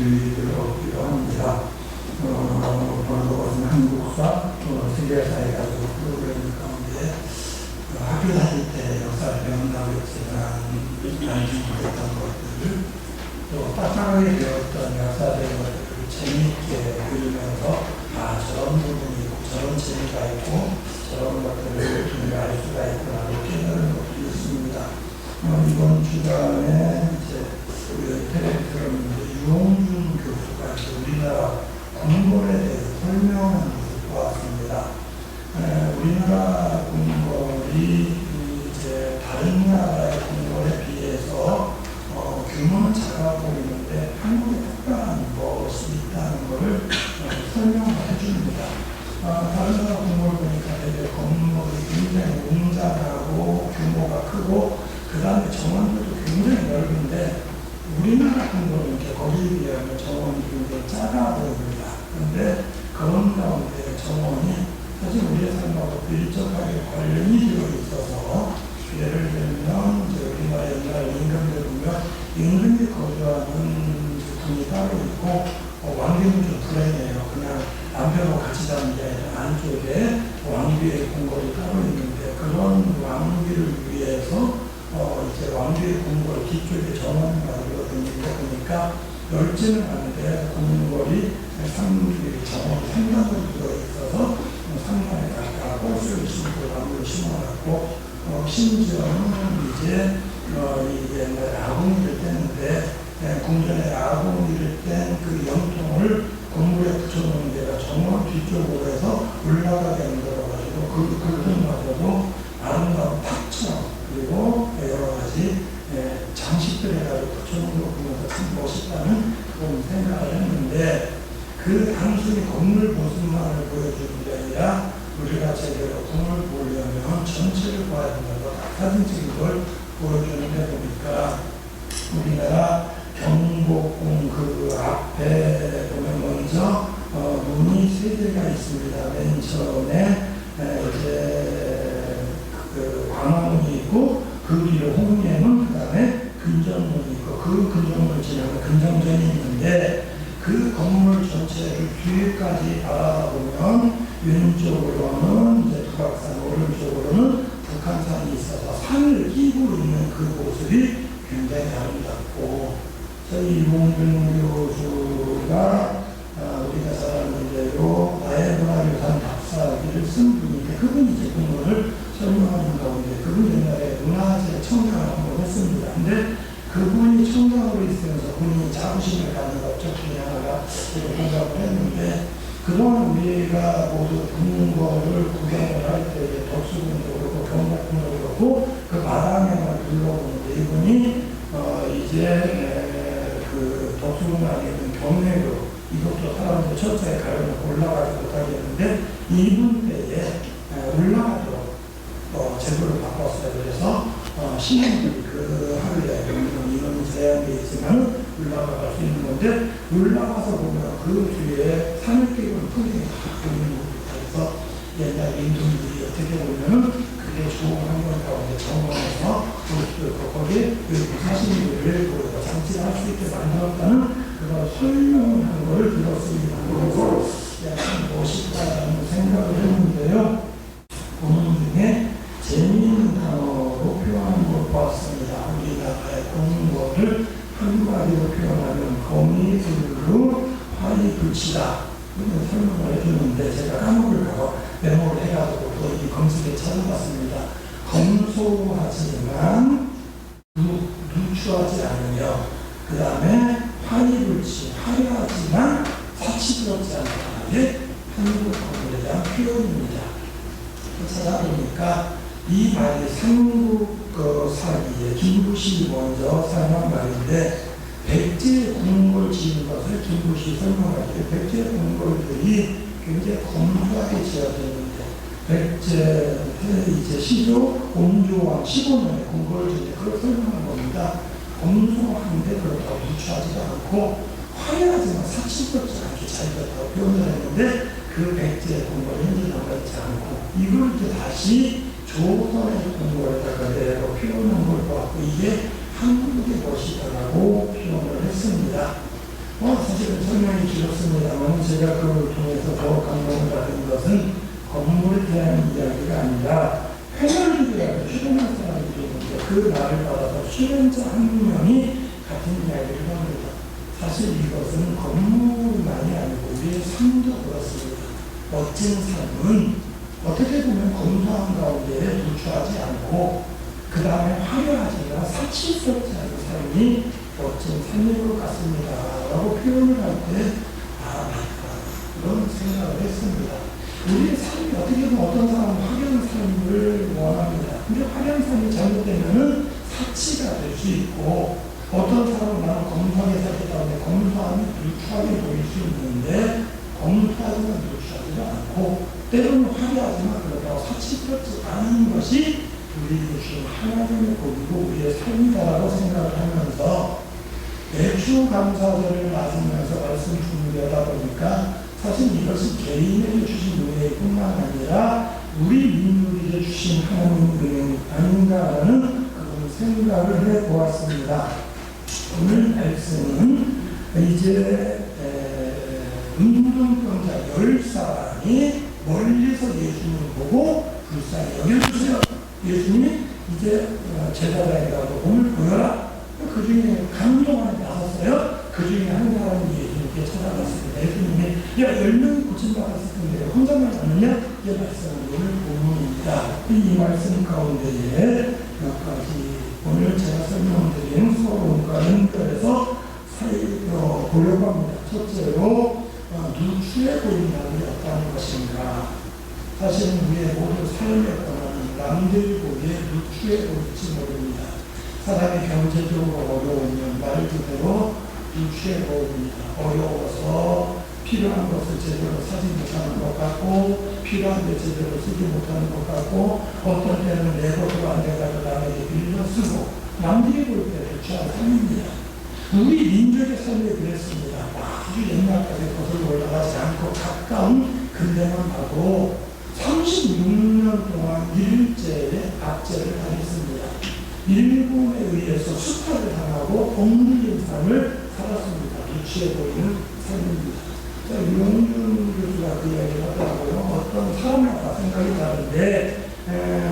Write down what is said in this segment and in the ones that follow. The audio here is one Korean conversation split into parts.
유익을 얻기도 합니다. 번거로운 한국사, 세계사에 가지고 프로그램 가운데 학교 다닐 때 역사를 배운다고 했지만 안중했던 것들을 또 빠삭하게 배웠던 역사적인 것들을 재미있게 그리면서 저런 부분이 있고 저런 재미가 있고 저런 것들을 우리가 알 수가 있구나 깨달은 것들이 있습니다. 이번 주간에 이제 우리가 텔레비 들었는데 유홍준 교수가 우리나라 궁궐에 대해서 설명하는 것을 보았습니다. 우리나라 궁궐이 이제 다른 나라의 궁궐에 비해서 규모는 작아 보이는데 한국에 특별한 것이 있다는 것을 설명해 줍니다. 다른 나라 궁궐 보니까 되게 건물이 굉장히 웅장하고 규모가 크고 그 다음에 정원들도 굉장히 넓은데 우리나라 궁궐은 이렇게 거기에 비하면 정원이 굉장히 작아 보입니다. 그런데 그런 가운데 정원이 사실 우리의 삶하고 밀접하게 관련이 되어 있어서 예를 들면 이제 우리나라 옛날 임금들 보면 임금이 거주하는 분이 따로 있고 왕비는 좀 불행해요. 그냥 남편하고 같이 사는 게 아니라 안쪽에 왕비의 궁궐이 따로 있는데 그런 왕비를 위해서 이제 왕비의 궁궐 뒤쪽에 정원을 만들어 다니다 보니까 넓지는 않은데 궁궐이 정원이 상당히 들어있어서 상당히 아까 꽃을 심고 나무를 심어놨고 심지어는 이제 이 옛날에 아궁이를 뗐는데 궁전에 아궁이를 뗀 그 영통을 건물에 붙여놓은 데가 정원 뒤쪽으로 해서 올라가게 만들어가지고 그 글들마저도 아름다운 탑처럼 그리고 여러 가지 장식들 해가지고 붙여놓은 거 보면서 참 멋있다는 그런 생각을 했는데 그 단순히 건물 모습만을 보여주는 게 아니라 우리가 제대로 궁을 보려면 전체를 봐야 된다고 사진적인 걸 보여주는데 보니까 우리나라 경복궁 그 앞에 보면 먼저 문이 세 개가 있습니다. 맨 처음에 이제 그 광화문이 있고 그 뒤로 홍례문, 그 다음에 근정문이 있고 그 근정문을 지나면 근정전이 있는데 그 건물 전체를 뒤에까지 바라보면 왼쪽으로는 이제 북악산, 오른쪽으로는 북한산이 있어서 산을 끼고 있는 그 모습이 굉장히 아름답고 저희 이봉준 교수가 우리가 잘 아는 대로 나의 문화유산 박사학위를 쓴 분인데 그분이 이제 궁궐을 설명하는 가운데 그분 옛날에 문화재 청장을 한번 했습니다. 근데 그분이 청장으로 있으면서 본인이 자부심을 갖는 것 중에 하나가 생각을 했는데 그동안 우리가 모두 궁궐을 구경을 할 때 덕수궁도 그렇고 경복궁도 그렇고 그 마당에만 둘러보는데 이분이 이제 그 덕수궁 안에 있는 경례로 이것도 사람들 첫째 가려면 올라가지 못하겠는데 이분 때에 올라가도록 제도를 바꿨어요. 그래서 시민들이 그 하루에 이런 제한이 있지만 올라갈 수 있는 건데 올라가서 보면 그 뒤에 산을끼고는 풍경이 다 보이는 겁니다. 그래서 옛날 인도인들이 어떻게 보면은 그게 좋은 환경 가운데 정원에서 볼 수도 있고 거기에 사시는 일을 보여서 장치를 할 수 있게 만들었다는 그런 설명한 걸 들었습니다. 그래서 약간 멋있다는 생각을 했는데요. 본문 중에 재미있는 단어로 표현한 걸 보았습니다. 우리나라의 궁궐을 한마디로 표현하면 거미줄로 화이불치다 이런 설명을 해주는데 제가 까먹을까봐 메모를 해가지고 또 이 검색에 찾아봤습니다. 검소하지만 누추하지 않으며 그 다음에 화이불치 화려하지만 사치스럽지 않다. 이게 한국 건물에 대한 표현입니다. 찾아보니까 이 말이 삼국사기에 김부시 먼저 사용한 말인데 백제 궁궐 지은 것을 김부시 설명할 때 백제 궁궐들이 굉장히 검소하게 지어졌는데 백제 이제 시조 온조왕 15년의 궁궐 지은 그걸 설명한 겁니다. 검소한데 그렇다고 누추하지도 않고 화려하지만 사치스럽지 않게 잘 지었다고 표현을 했는데 그 백제 궁궐이 현재 남아있지 않고 이걸 이제 다시 조선의 궁궐에다가 내로 표현한 걸 보았고 이게 한국의 것이다라고 표현을 했습니다. 사실은 설명이 길었습니다만 제가 그걸 통해서 더 감동을 받은 것은 건물에 대한 이야기가 아니라 패널들이라고 출연한 사람들이 있는데 그 말을 받아서 출연자 한 명이 같은 이야기를 합니다. 사실 이것은 건물만이 아니고 우리의 삶도 그렇습니다. 멋진 삶은 어떻게 보면 검소한 가운데 노출하지 않고 그 다음에 화려하지만 사치스럽지 않은 삶이 멋진 삶인 것 같습니다 라고 표현을 할 때 맞다 그런 생각을 했습니다. 우리의 삶이 어떻게 보면 어떤 사람은 화려한 삶을 원합니다. 근데 화려한 삶이 잘못되면 사치가 될 수 있고 어떤 사람은 나는 검소하게 살기 때문에 검소함이 누추하게 보일 수 있는데 검소하지만 누추하지도 않고 때로는 화려하지만 그렇다고 사치스럽지 않은 것이 우리에게 주신 하나님의 복이고 우리의 삶이다라고 생각을 하면서 매주 감사절을 맞으면서 말씀 준비하다 보니까 사실 이것이 개인에게 주신 은혜뿐만 아니라 우리 민족에게 주신 하나님의 은혜 아닌가라는 그런 생각을 해보았습니다. 오늘 말씀은 이제 음동병자 10사람이 멀리서 예수님을 보고 불쌍히 여겨주세요. 예수님이 이제 제사장이라고 몸을 보여라. 그 중에 감동하는 나섰어요. 그 중에 한 사람이 예수님께 찾아갔습니다. 예수님이 야 10명이 고침받았을 텐데 혼자만 왔느냐? 이 말씀은 오늘 본문입니다. 이 말씀 가운데에 몇 가지 오늘 제가 설명드린 서론과 연결해서 보려고 합니다. 첫째로 누추해 보인다는 게 어떤 것인가. 사실은 우리의 모든 삶의 권한은 남들이 보기에 누추해 보일지 모릅니다. 사람이 경제적으로 어려우면 말 그대로 누추해 보입니다. 어려워서 필요한 것을 제대로 사지 못하는 것 같고 필요한데 제대로 쓰지 못하는 것 같고 어떤 때는 내 것으로 안 돼가지고 남에게 빌려 쓰고 남들이 볼 때 누추한 삶입니다. 우리 민족의 삶이 그랬습니다. 아주 옛날까지 것을 올라가지 않고 가까운 근대만 봐도 36년 동안 일제의 압제를 당했습니다. 일본에 의해서 수탈을 당하고 억눌린 삶을 살았습니다. 누추해 보이는 삶입니다. 유영준 교수가 그 이야기를 하더라고요. 어떤 사람마다 생각이 다른데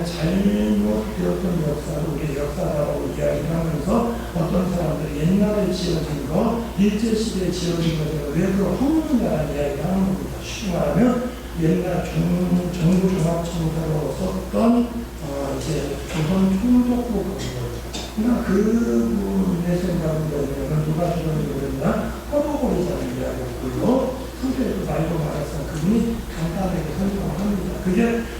잘못되었던 역사를 우리 역사라고 이야기를 하면서 어떤 사람들이 옛날에 지어진 거, 일제시대에 지어진 것을 왜 그걸 허무느냐라는 이야기를 하는 겁니다. 쉽게 말하면 옛날 정부 종합청사로 썼던 이제 조선 총독부 건물. 그러니까 그분의 생각은 뭐냐면 누가 주는지 모른다. 허버거리자는 이야기였고요. 성격에도 말도 많았어. 그분이 간단하게 설명을 합니다. 그게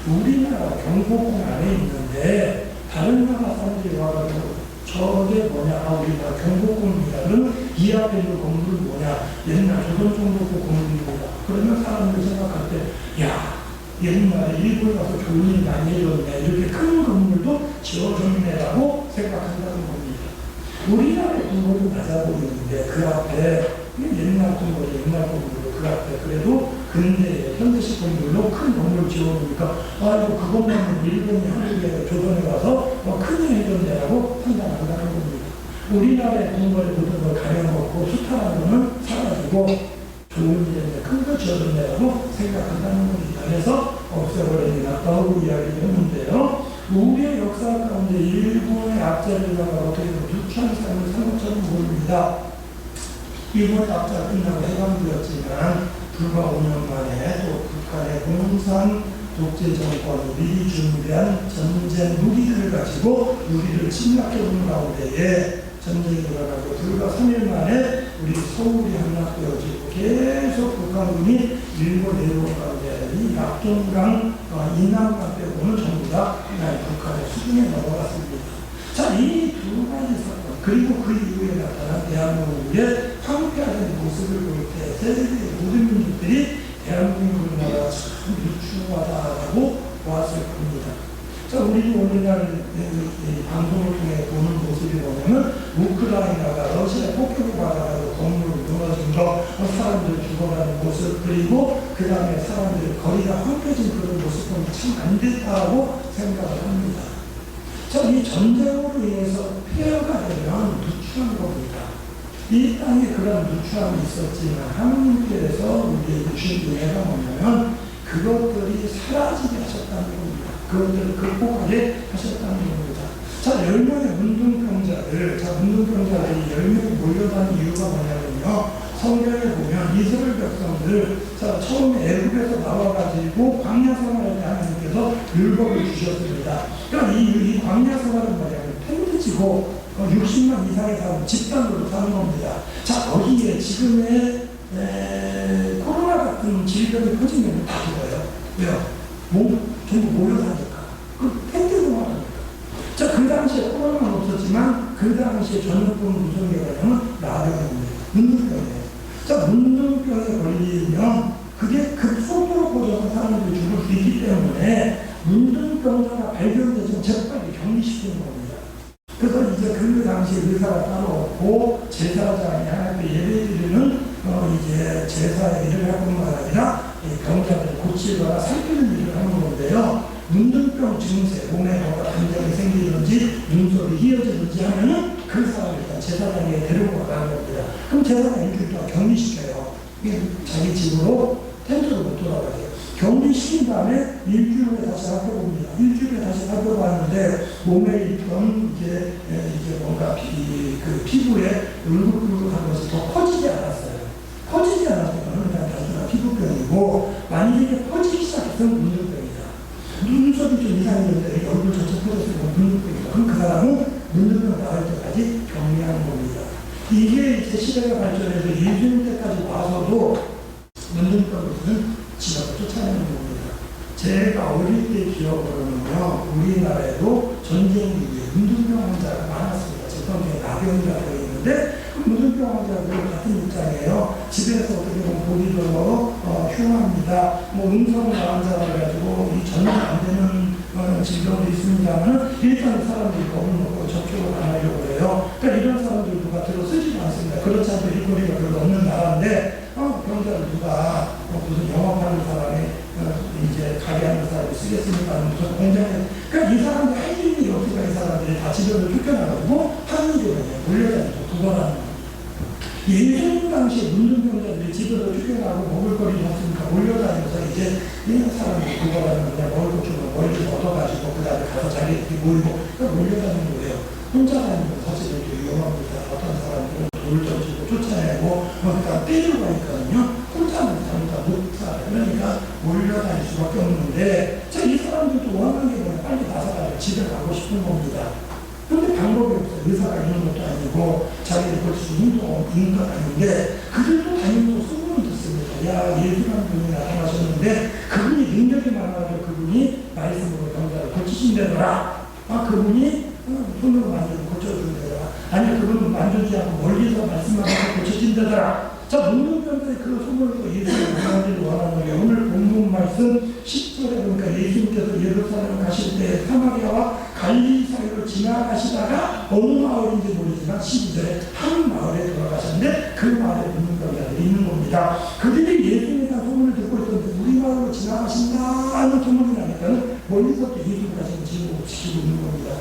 우리나라 경복궁 안에 있는데 다른 나라 사람들이 와가지고 저게 뭐냐, 우리나라 경복궁이라는 이 앞에 있는 건물은 뭐냐, 옛날 조선 총독부 건물입니다. 그러면 사람들이 생각할 때, 야, 옛날에 일본 가서 좋은 일 많이 해줬네. 이렇게 큰 건물도 지어줬네라고 생각한다는 겁니다. 우리나라의 건물은 낮아 보이는데 그 앞에 옛날 건물로 그 앞에 그래도 근대에 현대식 건물로 큰 건물 지어놓으니까 이거 그것만 일본이 한국에 조선에 가서 큰일 해줬네라고 판단한다는 겁니다. 우리나라의 건물에 모든 걸 가려먹고 수탈하는 거는 사라지고 좋은 일인데 큰 거 지어줬네라고 생각한다는 겁니다. 그래서 없애버리니 낫다고 이야기를 했는데요. 우리의 역사 가운데 일본의 압제를 나가 어떻게 보면 누추한 삶을 산 것처럼 보입니다. 일본의 압제가 끝나고 해방되었지만 불과 5년 만에 또 북한의 공산 독재 정권이 미리 준비한 전쟁 무기들을 가지고 우리를 침략해 오는 가운데에 전쟁이 일어나고 불과 3일 만에 우리 서울이 함락되어지고 계속 북한군이 일본 내려온 가운데 이 낙동강 인남강 빼고는 전부 다 북한의 수중에 넘어갔습니다. 자, 이 두 가지 사건 그리고 그 이후에 나타난 대한민국의 황폐화된 모습을 볼 때 세계의 모든 민족들이 대한민국 나라가 참 유추하다라고 보았을 겁니다. 자, 우리 오늘날 방송을 통해 보는 모습이 뭐냐면 우크라이나가 러시아 폭격을 받아가지고 건물이 무너진 거, 사람들 죽어가는 모습, 그리고 그 다음에 사람들 거리가 황폐해진 그런 모습 보면 참 안 됐다고 생각을 합니다. 자, 이 전쟁으로 인해서 폐허가 되면 누추한 겁니다. 이 땅에 그런 누추함이 있었지만 하나님께서 우리에게 주신 은혜가 뭐냐면 그것들이 사라지게 하셨다는 겁니다. 그것들을 극복하게 하셨다는 겁니다. 자, 10명의 문둥병자들, 문둥병자들이 10명이 몰려다닌 이유가 뭐냐면요. 성경에 보면 이스라엘 백성들, 자, 처음에 애굽에서 나와가지고 광야 생활을 하나님께서 율법을 주셨습니다. 그러니까 이 광야 생활은 뭐냐면 텐트 치고 60만 이상의 사람 집단으로 사는 겁니다. 자, 거기에 지금의 코로나 같은 질병이 퍼지면 다 죽어요. 왜요? 전부 모여 사니까. 그 텐트 생활하니까. 자, 그 당시에 코로나는 없었지만 그 당시에 전염병 무성계라는 나병입니다. 문둥병이에요. 자, 문둥병에 걸리면 그게 급속도로 퍼져서 사람들이 죽을 수 있기 때문에 문둥병자가 발견되면 재빨리 격리시키는 겁니다. 그래서 이제 그 당시에 의사가 따로 없고 제사장이 하나님께 예배드리는 이제 제사의 일을 할 뿐만 아니라 병자들을 고치거나 살피는 일을 하는 건데요. 문둥병 증세, 몸에 뭐가 단정이 생기든지 눈썹이 휘어지든지 하면은 그 사람을 일단 제사장에 데리고 가는 겁니다. 그럼 제사장이 일주일 동안 격리시켜요. 자기 집으로 텐트로 못 돌아가요. 격리시킨 다음에 일주일에 다시 살펴봅니다. 일주일에 다시 살펴봤는데 몸에 있던 이제 뭔가 피부에 울긋불긋한 것이 더 커지지 않았어요. 커지지 않았으면 그냥 단순한 피부병이고 만약에 퍼지기 시작했으면 문둥병이다. 눈썹이 좀 이상해졌는데 얼굴 전체 퍼졌으면 문둥병이다. 그럼 그 사람은 문둥병 나을 때까지 격리하는 겁니다. 이게 이제 시대가 발전해서 예수님 때까지 와서도 문둥병으로는 지역을 쫓아내는 겁니다. 제가 어릴 때 기억으로는요, 우리나라에도 전쟁 이후에 문둥병 환자가 많았습니다. 제 평소에 나병이라고 있는데 문둥병 환자들 같은 입장이에요. 집에서 어떻게 보면 보기도 흉합니다. 음성 나환자라 해가지고 이 전염 안 되는 질병도 있습니다만 일단 사람들이 겁을 먹고 접촉을 안 하려고 해요. 그러니까 이런 사람들 누가 들어쓰지도 않습니다. 그렇지 않고 일거리가 별로 없는 나라인데 병자를 누가 무슨 영업하는 사람이 이제 가게 하는 사람이 쓰겠습니까? 무슨 공장에 그러니까 이 사람들 할 일이 없으니까 이 사람들이 다 집에서 쫓겨나가지고 하는 일이 몰려다니고 구걸하는 거예요. 예수님 당시에 문둥병자들이 집에서 쫓겨나고 먹을 거리도 없으니까 몰려다니면서 이제 이런 사람들이 구걸하는 거냐 먹을 것 주면 멀리서 얻어가지고 그 다음에 가서 자기들이 모이고 그러니까 몰려다니는 거예요. 혼자 다니면 사실은 위험합니다. 어떤 사람들은 돌 던지고 쫓아내고 그러니까 때리고 가니까요. 혼자는 잘못하면 못 살아요. 그러니까 몰려다닐 수밖에 없는데 이 사람들도 원하는 게 뭐냐 빨리 나서가지고 집에 가고 싶은 겁니다. 그런데 방법이 없어요. 의사가 있는 것도 아니고 자기들 볼 수 있는 것도 아닌데 그들도 다니면서 소문을 듣습니다. 야, 예수라는 분이 나타나셨는데 그분이 능력이 많아서 그분이 말씀으로 병자를 고치신다더라. 그분이 손으로 만져서 고쳐준다더라. 아니 그분은 만져주지 않고 멀리서 말씀만 해서 고쳐진다더라. 자, 문둥병들이 그 소문을 또 예수님을 만나기를 원하는 게 오늘 본문 말씀 10절에 보니까 예수님께서 예루살렘 가실 때 사마리아와 갈릴리 사이로 지나가시다가 어느 마을인지 모르지만 12절에 한 마을에 돌아가셨는데 그 마을에 문둥병자들이 있는 겁니다. 그들이 예수님에 대한 소문을 듣고 있었는데 우리 마을로 지나가신다 하는 소문이 나니까는 멀리서 또 예수님까지 지키고 있는 겁니다.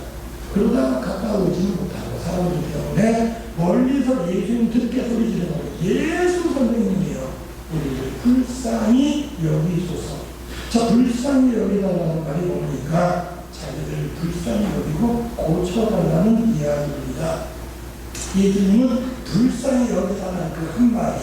그러다가 가까워지는 못하고 사람들 때문에 멀리서 예수님 듣게 소리 지르고 예수 선생님이요 우리를 불쌍히 여기소서. 자, 불쌍히 여기달라는 말이 뭡니까? 자기들을 불쌍히 여기고 고쳐달라는 이야기입니다. 예수님은 불쌍히 여기달라는 그 한마디,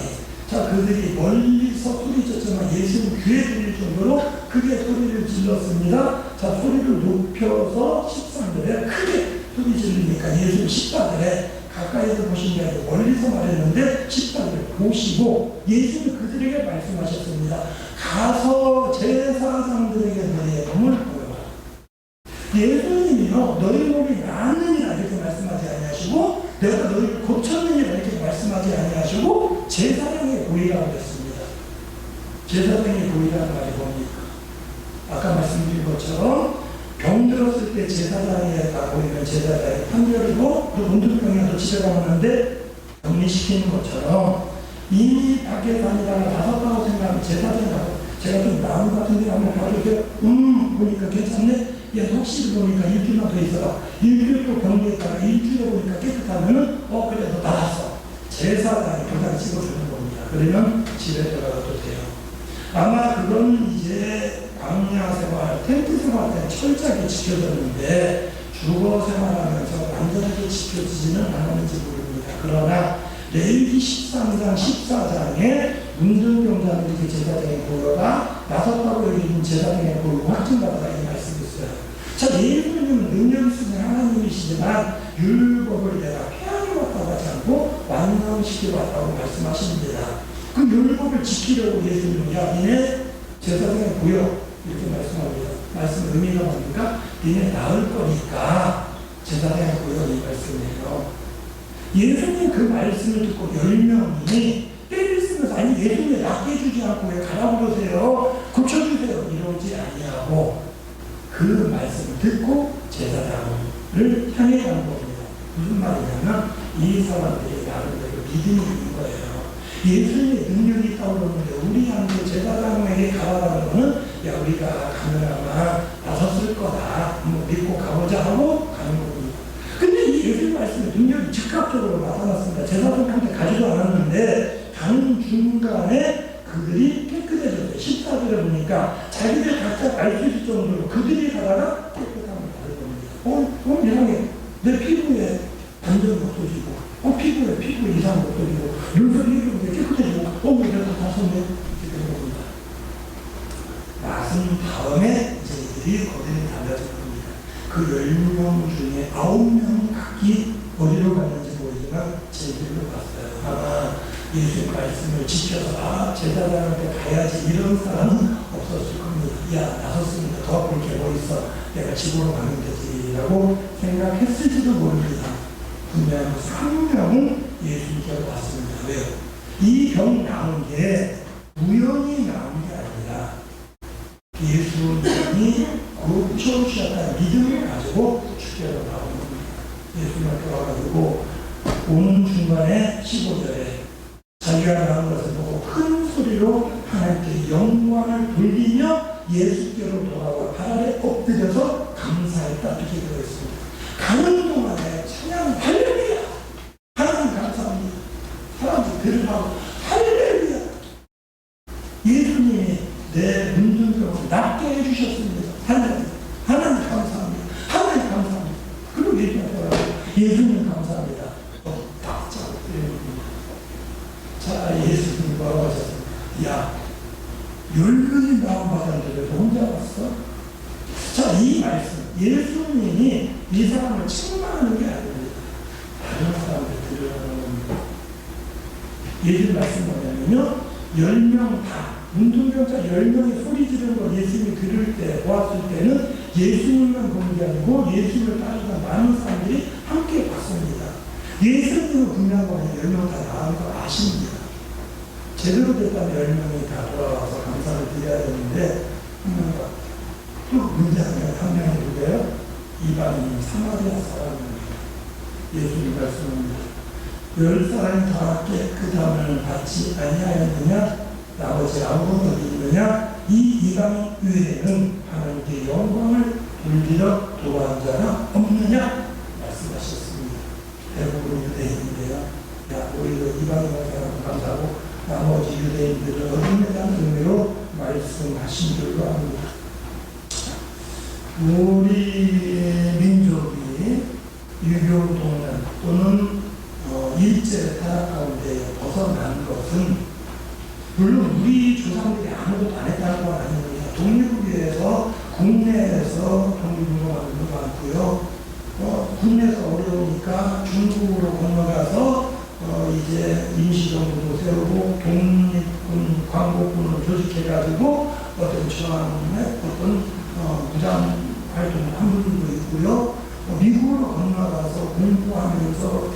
자, 그들이 멀리서 소리쳤지만 예수님 귀에 들릴 정도로 크게 소리를 질렀습니다. 자, 소리를 높여서 13절에 크게 소리 지르니까 예수님 14절에 가까이서 보신 게 아니고 멀리서 말했는데 14절에 보시고 예수님이 그들에게 말씀하셨습니다. 가서 제사장들에게 너희의 몸을 보여라. 예수님이요 너희 몸이 나았느니라 이렇게 말씀하지 아니하시고 내가 너희를 고쳤느니라 이렇게 말씀하지 아니하시고 제사장의 보이라고 했습니다. 제사장의 보이라는 말이 뭡니까? 아까 말씀드린 것처럼 병 들었을 때 제사장에 가 보이면 제사장의 판결이고 또 문둥병이라도 집에 가는데 격리시키는 것처럼 이미 밖에 다니다가 나섰다고 생각하면 제사장이 가고 제가 좀 나온 것 같은데 한번 봐주세요. 보니까 괜찮네? 야, 혹시 보니까 일주일만 더 있어라. 일주일 또 격리했다가 일주일에 보니까 깨끗하면은 그래 너 나았어. 제사장이 도장 찍어주는 겁니다. 그러면 집에 들어가도 돼요. 아마 그건 이제 광야 생활, 텐트 생활 때는 철저하게 지켜졌는데 주거 생활하면서 완전하게 지켜지지는 않았는지 모릅니다. 그러나 레위기 13장, 14장에 문둥병자들이 제사장의 보여가 나섰다고 여기는 제사장의 보여가 확증받았다 이 말씀이 있어요. 자, 예수님은 능력 있으신 하나님이시지만 율법을 내가 폐하게 왔다고 하지 않고 완성시키고 왔다고 말씀하십니다. 그 율법을 지키려고 예수님은 야, 니네 제사장의 보여 이렇게 말씀합니다. 말씀 의미가 뭡니까? 니네 나을 거니까 제사장의 보여 이 말씀이에요. 예수님 그 말씀을 듣고 10명이 때를 쓰면서 아니 예수님을 낫게 해주지 않고 왜 가라고 그러세요? 고쳐주세요. 이러지 아니하고 그 말씀을 듣고 제사장을 향해 가는 겁니다. 무슨 말이냐면 이 사람들이 나름대로 믿음이 있는 거예요. 예수님의 능력이 있다고 그러는데 우리한테 제사장에게 가라는 거는 야 우리가 가면 아마 나섰을 거다. 한번 믿고 가보자 하고 가는 겁니다. 근데 이 예수님 말씀의 능력이 즉각적으로 나타났습니다. 제사장한테 가지도 않았는데 가는 중간에 그들이 깨끗해졌어요. 14절에 보니까 자기들 각자 알 수 있을 정도로 그들이 가다가 깨끗함을 받은 겁니다. 이상해. 내 피부에 단점이 없어지고 피부에 피부 이상이 없어지고 눈썹이 이렇게 깨끗해지고 이렇게 다 썼네. 이렇게 된 겁니다. 나선 다음에 이제 이들이 거리를 달려질 겁니다. 그 10명 중에 9명이 각기 어디로 갔는지 모르지만 제 길로 갔어요. 아마 예수의 말씀을 지켜서 제사장한테 가야지 이런 사람은 없었을 겁니다. 야 나섰으니까 더 볼 게 뭐 있어. 내가 집으로 가면 되지 라고 생각했을지도 모릅니다. 분명 3명은 예수님께로 왔습니다. 왜요? 이 병이 나온 게 우연히 나온 게 아니라 예수님이 고쳐주셨다는 믿음을 가지고 주께로 나온 겁니다. 예수님께 와가지고 오는 중간에 15절에 자기가 나온 것을 보고 큰 소리로 하나님께 영광을 돌리며 예수께로 돌아와 발 아래 엎드려서 감사했다 이렇게 되어 있습니다. 가는 동안에 찬양 할렐루야 하나님 감사합니다. 사람들 들으라고 할렐루야 예수님이 내 문둥병을 낫게 해주셨습니다. 하나님 감사합니다. 하나님 감사합니다. 그리고 예수님 감사합니다. 박자고 드립니다. 자 예수님 뭐라고 하셨습니까? 야 10명이 나온받았는데 왜 혼자 왔어? 자 이 말씀 예수님이 이 사람을 책망하는 게 아닙니다. 다른 사람들 들으라는 겁니다. 예수님 말씀 뭐냐면요 10명 다 문둥병자 10명이 소리 지르는 걸 예수님이 들을 때 보았을 때는 예수님만 보는 게 아니고 예수님을 따르던 많은 사람들이 함께 봤습니다. 예수님은 분명한 거 아니에요. 10명 다 나온 거 아십니다. 제대로 됐다면 10명이 다 돌아와서 감사를 드려야 되는데 또 문제하면 한 명이 누구예요? 이방인 사마리아 사람입니다. 예수님 말씀합니다. 10사람이 다 깨끗함을 받지 아니하였느냐? 나머지 아무도 어디 있느냐? 이 이방인 외에는 하나님께 영광을 돌리려 도와한 자가 없느냐? 말씀하셨습니다. 대부분 유대인인데요. 야, 우리도 이방인 사람 감사하고 나머지 유대인들은 어디냐는 의미로 말씀하신 줄로 압니다. 우리 민족이 유교동란 또는 일제 타락 가운데 벗어난 것은 물론 우리 조상들이 아무것도 안 했다는 건 아닙니다. 독립을 위해서 국내에서 독립운동하는 분도 많고요. 국내에서 어려우니까 중국으로 건너가서 이제 임시정부도 세우고 독립군 광복군을 조직해가지고 어떤 저항의 어떤 무장 활동을 한 분도 있고요. 미국으로 건너가서 공부하면서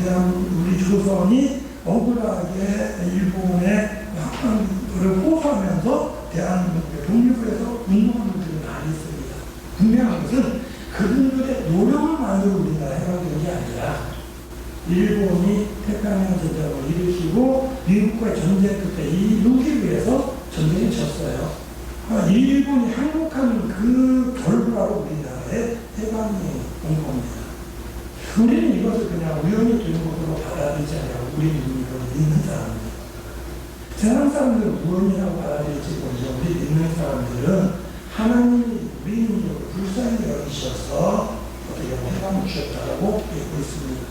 우리 조선이 억울하게 일본의 학방을 호소하면서 대한민국의 독립을 해서 운동하는 분들이 많이 있습니다. 분명한 것은 그분들의 노력만으로 우리나라 해방된 게 아니라 일본이 태평양 전쟁을 일으키고 미국과의 전쟁 끝에 이 누기 위해서 전쟁에 졌어요. 일본이 항복하는 그 결과로 우리나라의 해방이 온 겁니다. 우리는 이것을 그냥 우연히 된 것으로 받아들이지 않아요. 우리는 이걸 믿는 사람들. 세상 사람들은 우연이라고 받아들일지 모르죠. 우리 믿는 사람들은 하나님이 우리 민족을 불쌍히 여기셔서 어떻게 보면 해방을 주셨다고 얘기하고 있습니다.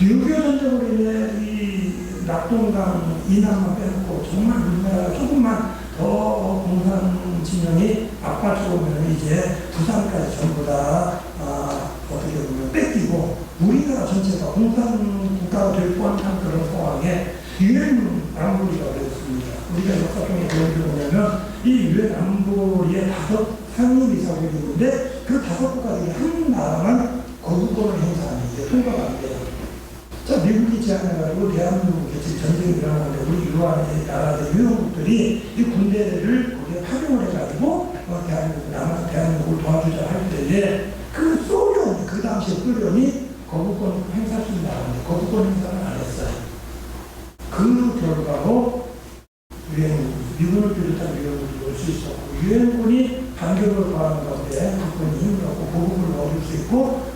6.25 전쟁으로 인해 이 낙동강 이남만 빼놓고 정말 우리나라 조금만 더 공산 진영이 압박해오면 이제 부산까지 전부 다 어떻게 보면 뺏기고 우리나라 전체가 공산 국가가 될 뻔한 그런 상황에 유엔 안보리가 되었습니다. 우리가 역사 중에 배운 게 뭐냐면 이 유엔 안보리에 5 상임이사국이 있는데 그 5국가 중에 한 나라만 거부권을 행사하는 게 통과가 안 돼요. 자, 미국이 제안해가지고 대한민국에 지금 전쟁이 일어나는데 우리 유한의 나라들 유형국들이 이 군대를 거기에 파병을 해가지고 대한민국을 도와주자 할 때에 그 소련이 그 당시에 소련이 거부권 행사할 수 있는 나라인데 거부권 행사를 안 했어요. 그 결과로 미군을 비롯한 유엔군이 올 수 있었고 유엔군이 반격을 가하는 가운데 그분이 힘들었고 보급을 얻을 수 있고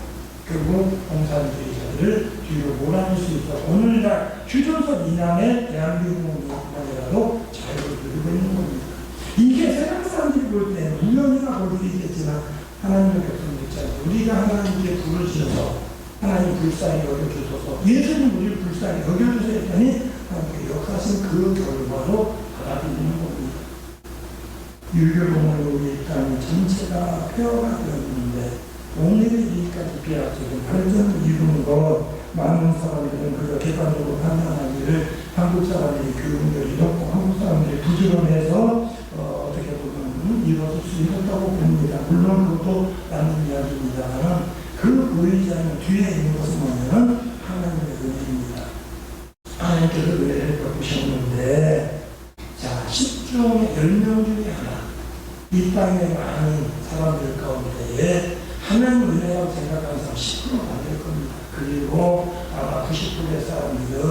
결국 공산주의자들을 뒤로 몰아낼 수 있었고 오늘날 휴전선 이남의 대한민국만이라도 자유를 누리고 있는 겁니다. 이게 세상 사람들이 볼 때는 우연이나 볼 수 있겠지만 하나님의 백성들 있잖아요. 우리가 하나님께 부르셔서 하나님 불쌍히 여겨주셔서 예수님 우리를 불쌍히 여겨주셔야 했더니 하나님께 역사하신 그 결과로 받아들이는 겁니다. 율교공원에 우리 땅 전체가 폐허가 되었는데 오늘의 이까지 비약적인 발전을 이루는 것 많은 사람들은 그저 객관적으로 판단하기를 한국 사람들이 교육열이 높고 한국 사람들이 부지런해서 어떻게 보면 이루어질 수 있었다고 봅니다. 물론 그것도 맞는 이야기입니다만 그 의지하는 뒤에 있는 것은 뭐냐면 하나님의 은혜입니다. 하나님께서 은혜를 베푸셨는데 자 10중에 10명 중에 하나 이 땅에 많은 사람들 가운데에 하나님 은혜라고 생각하는 사람 10%가 안 될 겁니다. 그리고 아마 90%의 사람들은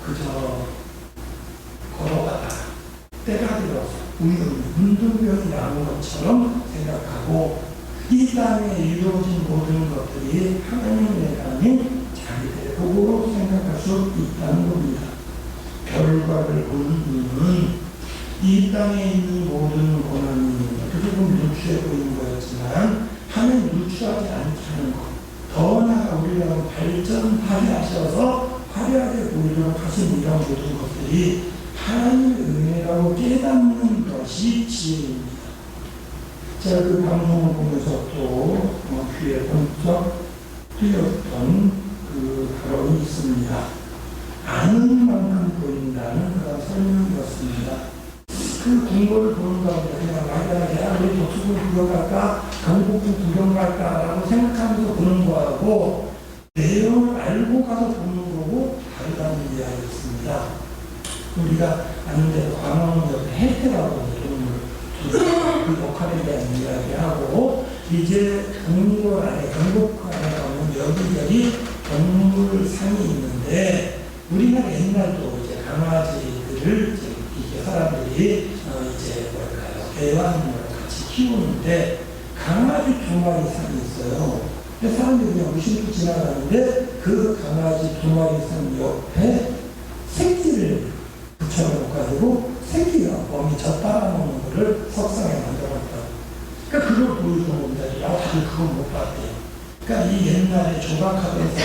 그저 걸어가다 때가 되어서 문둥병이 나는 것처럼 생각하고 이 땅에 이루어진 모든 것들이 하나님의 은혜가 자기들의 복으로 생각할 수 있다는 겁니다. 결과를 보는 이유는 이 땅에 있는 모든 고난이 어떻게 보면 누추해 보이는 거였지만 하나님 누추하지 않다는 것. 더 나아가 우리가 발전하게 하셔서 화려하게 보이도록 하신 이런 모든 것들이 하나님의 은혜라고 깨닫는 것이 지혜입니다. 제가 그 방송을 보면서 또 귀에 번쩍 뜨였던 그 발언이 있습니다. 아는 만큼 보인다는 그런 설명이었습니다. 그 공부를 보는 가운데 그냥 막연하게 우리 도수군 구경 갈까 경복궁 구경 갈까라고 생각하면서 보는 거하고 내용을 알고 가서 보는 거고 다르다는 이야기였습니다. 우리가 아는 대로 광화문 옆에 혜태라고 그 역할에 대한 이야기하고 이제 동굴 안에 경복궁 안에 가면 여기저기 동물상이 있는데 우리나라 옛날도 이제 강아지들을 이제 사람들이 이제 뭐랄까요 애완을 같이 키우는데 강아지 2마리 산이 있어요. 근데 사람들이 그냥 무심코 지나가는데 그 강아지 2마리 산 옆에 새끼를 붙여놓고 새끼가 범이 젖 빨아먹는 거를 석상에 만들어놨다고. 그러니까 그걸 보여주는 겁니다. 다들 그건 못 봤대요. 그러니까 이 옛날에 조각하면서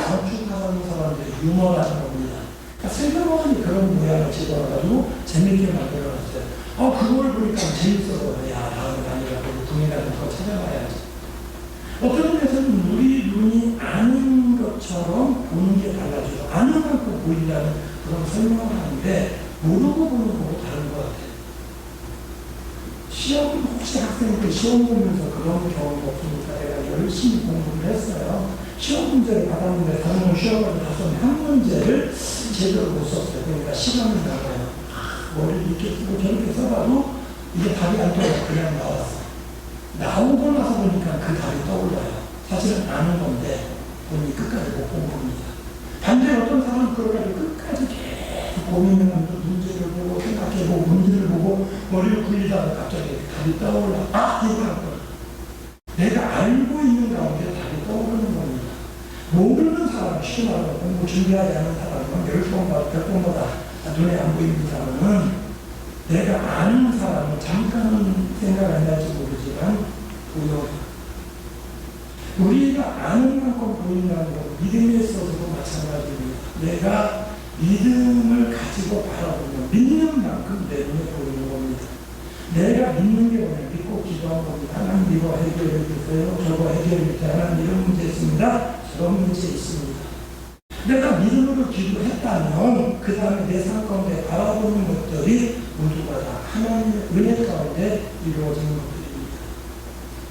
건축하는 사람들이 유머라는 겁니다. 그러니까 슬그머니 그런 모양을 집어가지고 재밌게 만들어놨어요. 그걸 보니까 재밌어서 야 다음에 아니라고 궁이라는 거 찾아봐야지. 어떤 면에서는 우리 눈이 아는 것처럼 보는 게 달라져요. 아는 만큼 보인다는 그런 설명을 하는데 모르고 보는 거고 다른 것 같아요. 시험, 혹시 학생들 시험 보면서 그런 경험이 없으니까 내가 열심히 공부를 했어요. 시험 문제를 받았는데 당연히 시험을 봤었는데 한 문제를 제대로 못 썼어요. 그러니까 시간이 나가요. 머리를 이렇게 쓰고 저렇게 써봐도 이게 답이 안 떠요. 그냥 나왔어. 나오고 나서 보니까 그 답이 떠올라요. 사실은 아는 건데 본인이 끝까지 못 본 겁니다. 반대로 어떤 사람은 그걸 가지고 끝까지 계속 고민하면서 문제를 보고 생각해보고 문제를 보고 머리를 굴리다가 갑자기 답이 떠올라. 이거 할 거야. 내가 알고 있는 가운데 답이 떠오르는 겁니다. 모르는 사람, 쉽게 말하면 공부 준비하지 않은 사람은 10번보다 100번보다 눈에 안 보이는 사람은 내가 아는 사람은 잠깐은 생각 안 할지 모르지만 보여. 우리가 아는 만큼 보인다는 건 믿음에 있어서도 마찬가지입니다. 내가 믿음을 가지고 바라보면 믿는 만큼 내 눈에 보이는 겁니다. 내가 믿는 게 뭐냐? 믿고 기도한 겁니다. 하나님 이거 해결해 주세요. 저거 해결해 주세요. 하나님 이런 문제 있습니다. 저런 문제 있습니다. 내가 믿음으로 기도했다면 그 다음에 내 삶 가운데 바라보는 것들이 모두가 다 하나님의 은혜 가운데 이루어지는 것들입니다.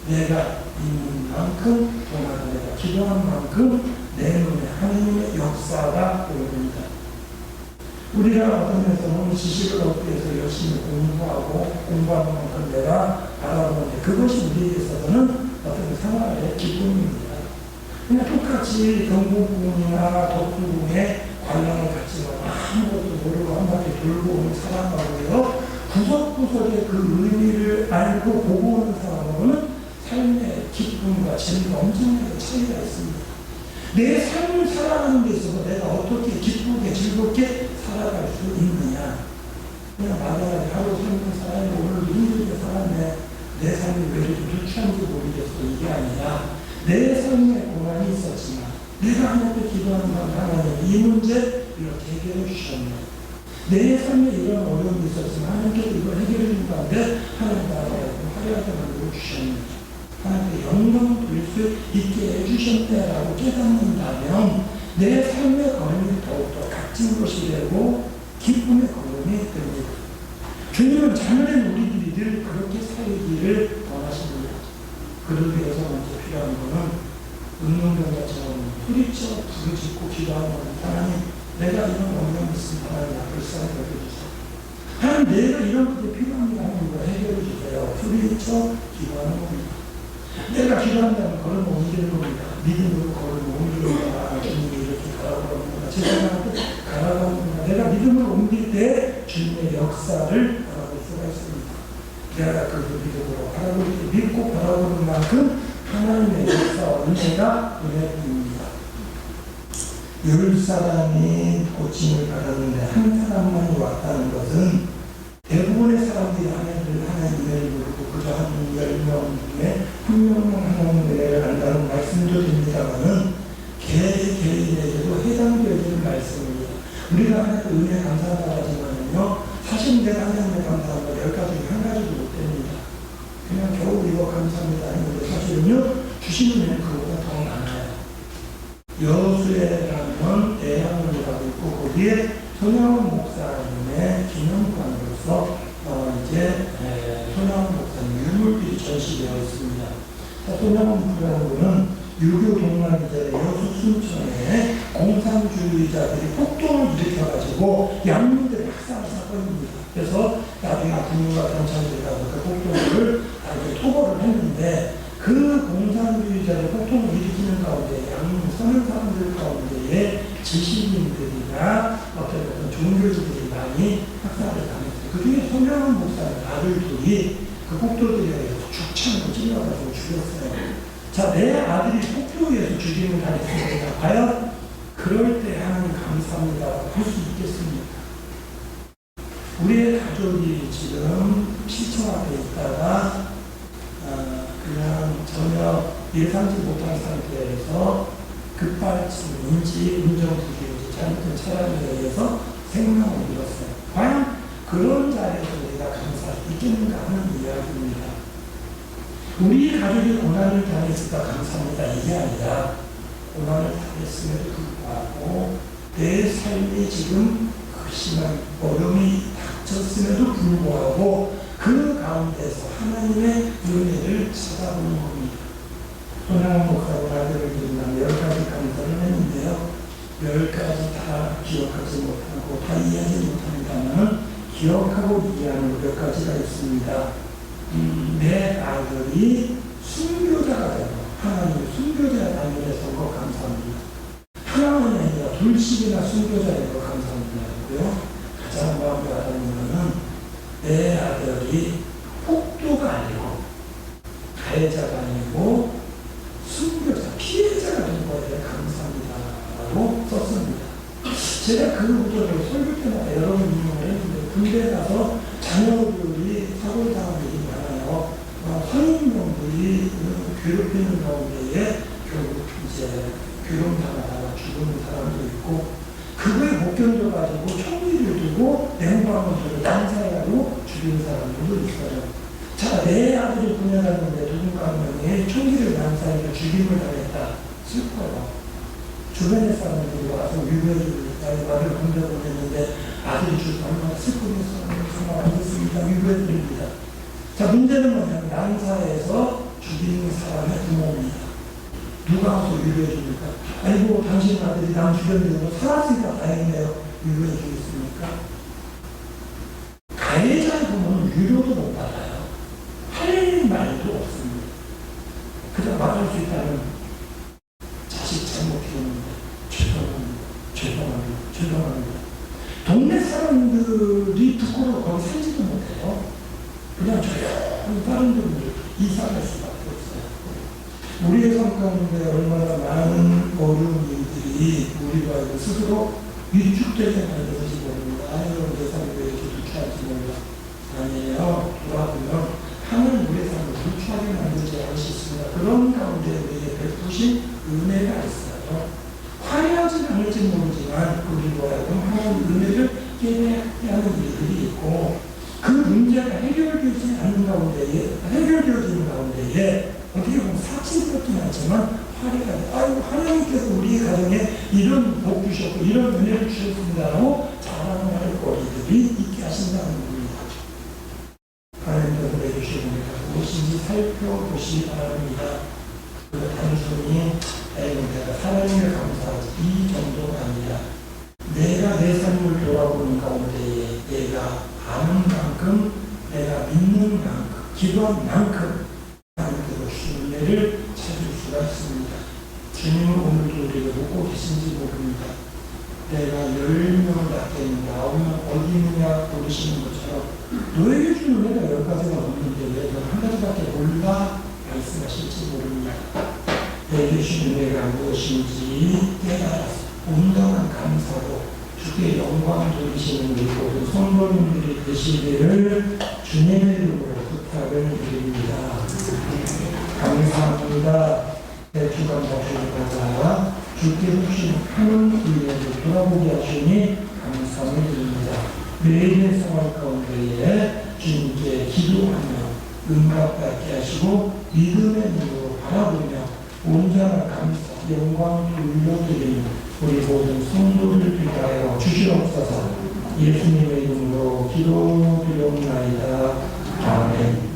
내가 믿는 만큼 동안 내가 기도한 만큼 내 눈에 하나님의 역사가 보입니다. 우리가 어떤 면에서는 지식을 얻기 위해서 열심히 공부하고 공부하는 만큼 내가 바라보는데 그것이 우리에게 있어서는 어떤 생활의 기쁨입니다. 그냥 똑같이 경복궁이나 덕수궁에 관람을 갔지만 아무것도 모르고 한바퀴 돌고 오는 사람하고요 구석구석의 그 의미를 알고 보고 오는 사람하고는 삶의 기쁨과 재미가 엄청나게 차이가 있습니다. 내 삶을 살아가는 데 있어서 내가 어떻게 기쁘게 즐겁게 살아갈 수 있느냐. 그냥 마다하게 하루 살고 살아야 오늘도 힘들게 살았네. 내 삶이 왜 이렇게 유치한지 모르겠어. 이게 아니라 내 삶에 고난이 있었지만 내가 하나님께 기도하는 하나님 이 문제 이렇게 해결해 주셨네. 내 삶에 이런 어려움이 있었지만 하나님께서 이걸 해결해 준 가운데 하나님 나라에 화려하게 만들어 주셨네. 하나님께 영광을 돌릴 수 있게 해주셨네라고 깨닫는다면 내 삶의 걸음이 더욱더 값진 것이 되고 기쁨의 걸음이 됩니다. 주님은 자녀된 우리들이 늘 그렇게 살기를 원하십니다. 그를 위해서 먼저 필요한 것은 운동병자처럼 소리쳐 부르짖고 기도하는 것은 하나님 내가 이런 어려움이 있습니다. 하나님 나를 불쌍히 여겨주세요. 하나님 내가 이런 것이 필요합니다. 하나님 이거 해결해 주세요. 소리쳐 기도하는 겁니다. 내가 기도한다면 걸음 옮기는 겁니다. 믿음으로 걸음 옮기는 거다. 주님이 이렇게 가라고 합니다. 제자들한테 가라고 합니다. 내가 믿음을 옮길 때 주님의 역사를 바라볼 수가 있습니다. 내가 그 믿음으로 바라볼 때 믿고 바라보는 만큼 하나님의 역사와 은혜가 눈에 보입니다. 10사람이 고침을 받았는데 한 사람만이 왔다는 것은 대부분의 사람들이 하나님의 은혜를 모르고 그저 한 10명 중에 한 명만 하나님의 은혜를 안다는 말씀도 됩니다만은 개인에게도 해당되는 말씀입니다. 우리가 하나님의 은혜 감사하다고 하지만요 사실 내가 하나님의 감사한 거 10가지 중에 한 가지도 못 됩니다. 그냥 겨우 이거 감사합니다 했는데 사실은요 주시는 은혜는 그보다 더 많아요. 여수에라는 대학원이라고 있고 거기에 손양원 목사님의 기념관으로서 이제 손양원 목사님 유물들이 전시되어 있습니다. 손양원 목사라는 분은 유교 동락이자 여수 순천에 공산주의자들이 폭동을 일으켜가지고 양민들의 학살 사건입니다. 그래서 나중에 군과 경찰들이 가서 그 폭동을 토벌을 했는데 그 공산주의자의 폭동을 일으키는 가운데 양민 서는 사람들 가운데에 지식인들이나 어떤 종교주들이 많이 학살을 당했어요. 그 중에 손양원 목사의 아들 둘이 그 폭도들에 의해서 죽창으로 찔러가지고 죽였어요. 자, 내 아들이 폭도에 의해서 죽임을 당했습니다. 과연 그럴 때 하나님 감사합니다라고 할 수 있겠습니까? 우리의 가족이 지금 시청 앞에 있다가 그냥 전혀 예상치 못한 상태에서 급발진인지 운전부기인지 잘못된 차량에 의해서 생명을 잃었어요. 과연 그런 자리에서 우리가 감사할 수 있겠는가 하는 이야기입니다. 우리 가족이 고난을 당했을까 감사합니다. 이게 아니라 고난을 당했음에도 불구하고 내 삶이 지금 극심한 어려움이 닥쳤음에도 불구하고 그 가운데서 하나님의 은혜를 찾아보는 겁니다. 손양원 목사가 아들을 기른다면 10가지 감사를 했는데요. 10가지 다 기억하지 못하고 다 이해하지 못합니다만 기억하고 이해하는 몇 가지가 있습니다. 내 아들이 순교자가 되고 하나님의 순교자의 아들에 서고 감사합니다. 하나님이 아니라 둘씩이나 순교자인 거 감사합니다. 가장 마음에 와닿는 것은 내 아들이 폭도가 아니고 가해자가 아니고 순교자, 피해자가 된 거에 대해 감사합니다. 제가 그 구절을 설교 때마다 여러 번 인용을 했는데, 군대 가서 자녀들이 사고를 당한 일이 많아요. 선임병들이 괴롭히는 가운데에 결국 이제 교통당하다가 죽는 사람도 있고, 그거에 못 견뎌가지고 총기를 들고 냉방을 난사하고 죽이는 사람들도 있어요. 자, 내 아들이 군에 갔는데 누군가 한 명이 총기를 난사해서 죽임을 당했다. 슬퍼요. 주변의 사람들이 와서 위로해주고 말을 군대 보냈는데 아들이 죽고 얼마나 슬프겠어요. 정말 안 됐습니다. 위로해드립니다. 자, 문제는 뭐냐면 난사해서 죽이는 사람의 부모입니다. 누가 와서 위로해줍니까? 아이고, 당신 아들이 남 죽였는데 살았으니까 다행이네요. 위로해주겠습니까? 가해자의 부모는 위로도 못 받아요. 할 말도 없습니다. 그냥 말할 수 있다는 자식 잘못 키웠는데 죄송합니다. 동네 사람들이 부끄러워 거기 살지도 못해요. 그냥 조용히 다른 분들 이사할 수밖에 없어요. 우리의 삶 가운데 얼마나 많은 어려운 일들이 우리가 스스로 위축되게 만드는지 모릅니다. 여러분 내 삶이 왜 이렇게 위축할지 몰라. 아니에요. 돌아보면 하나님 우리의 삶을 위축하게 만들지 않을 수 있습니다. 그런 가운데 우리에게 베푸신 은혜가 있어요. 화려하진 않을지 모르지만 우리로 하여금 하나님 은혜를 깨닫게 하는 일들이 있고, 그 문제가 해결되지 않는 가운데에, 해결되어지는 가운데에 어떻게 보면 사치스럽진 않지만 화려하게, 아이고 하나님께서 우리의 가정에 이런 복 주셨고 이런 은혜를 주셨습니다라고 자랑할 거리들이 있게 하신다는 겁니다. 하나님께서 내주신 은혜가 무엇인지 살펴보시기 바랍니다. 단순히 내가 하나님을 감사하지 이 정도가 아니라 내가 내 삶을 돌아보는 가운데에 내가 아는 만큼, 내가 믿는 만큼, 기도한 만큼 하나님께서 주신 은혜를 찾을 수가 있습니다. 주님은 오늘도 우리가 묻고 계신지 모릅니다. 내가 10명을 낳게 했는데 9명 어디 있느냐 물으시는 것처럼 너에게 준 은혜가 10가지가 없는데 왜 너 한 가지밖에 몰라 말씀하실지 모릅니다. 내게 주신 은혜가 무엇인지 깨달아서 온전한 감사로 주께 영광 돌리시는 우리 모든 성도님들이 되시기를 주님의 이름으로 부탁을 드립니다. 감사합니다. 내 주간 다주님과 주께 주신 하는 은혜를 돌아보게 하시니 감사를 드립니다. 매일의 생활 가운데에 주님께 기도하며 응답받게 하시고 믿음의 눈으로 바라보며 온전한 감사, 영광을 올려드리는 우리 모든 성도를 위하여 주시옵소서. 예수님의 이름으로 기도드리옵나이다. 아멘.